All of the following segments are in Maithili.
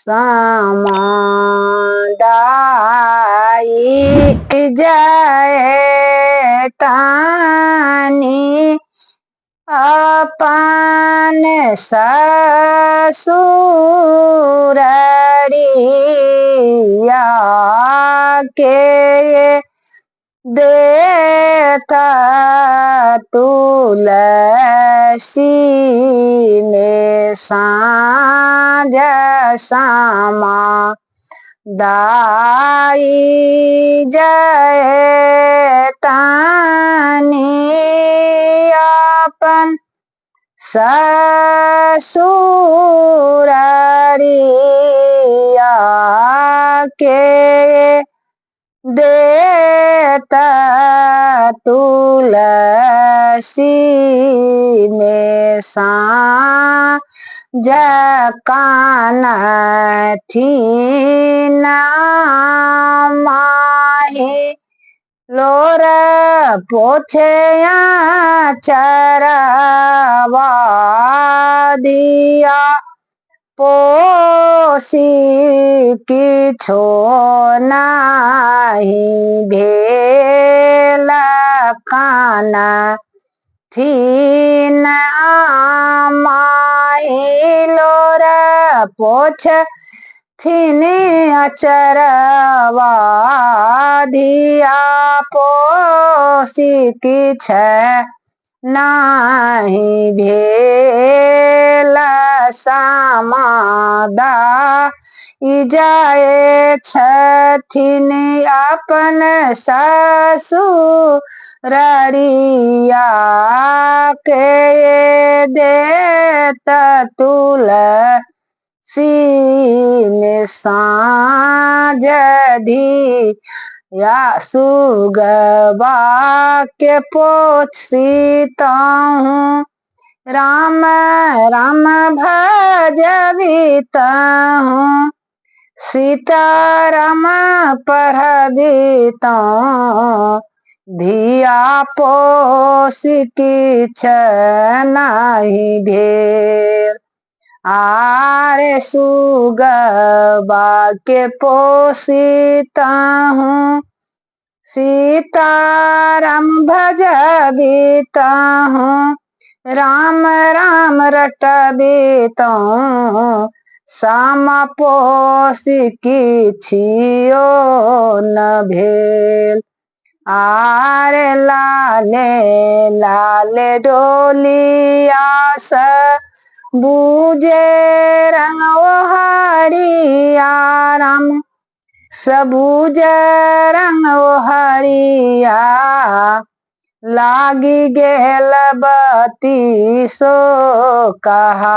समादाई जय तानी अपन ससुररिया के देता तुलसी में साँझ सामा दाई जय तानी अपन ससुररिया के देता तुलसी में साँझ कानथी माही लोर पोछे चरवा दिया पोसी किछो नाही भेल काना थीन माही लोर पोछ थीन अचरवा दिया पोसी किछ नाही भेल समादा जाए छथिन अपन ससुररिया के देत तुलसी में साँझ या सुगवा के पोछितहूँ राम राम भजबितहूँ सीताराम पढ़बितहूँ धिया पोसी किछ नाही भेल आरे सुगवा के पोसितहूँ सीताराम भजबितहूँ राम राम रटबितहूँ सामा पोसी किछियो न भेल आरे लाले लाले डोलिया सबूजे रंग हरिया राम सबूज रंग हरिया लागी गेल बती सो कहा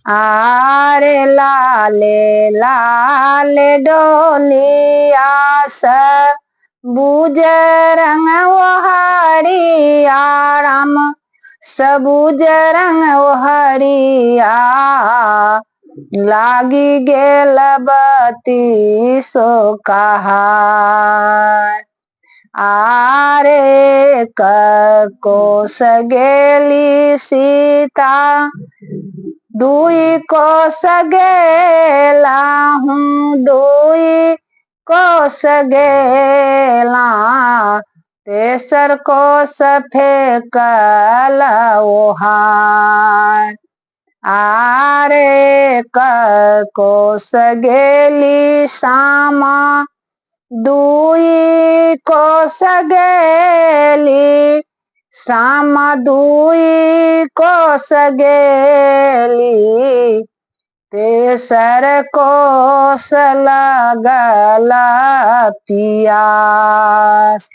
आरे लाले लाले डोलिया सबूज रंग हरिया राम सबूज रंग हरिया लागी गेल बती सो कहा आरे कोस गेली सीता दुई कोस गेला हूँ दुई कोस गेला तेसर कोस फेंकल ओहार आरे कोस गेली सामा दुई कोस गेली सामा दुई कोस गेली तेसर कोस लगल पियास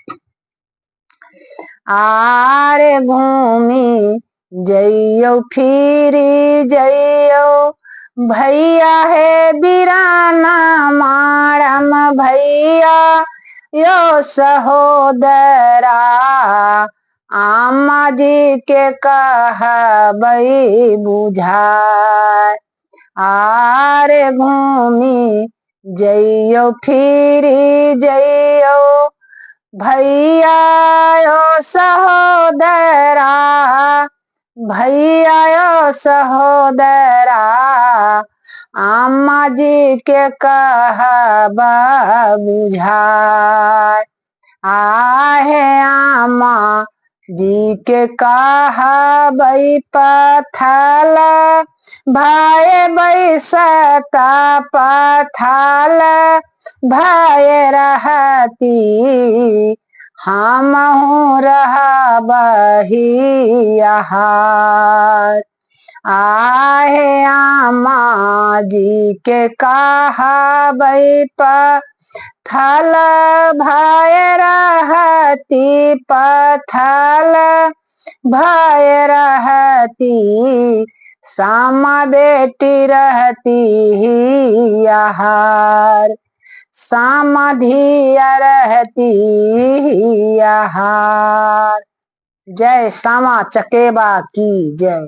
आरे घूमी जइयो फिरी जइयो भैया है बिराना मारम भैया यो सहोदरा आमा जी के कहबई बुझाय आरे घूमी जइयो फिरी जइयो भैया यो सहोदरा भैया यो सहोदरा आमा जी के कहबा बुझाय। आहे आमा जी के कहबै पथल भय बैसता पथल भय रहती हमहु रहबही आहार। आहे आमा जी के कहबै पथल भय रहती पथल भय रहती सामा बेटी रहती आहार। समाधिया रहती आहार। जय श्यामा चकेबा की जय।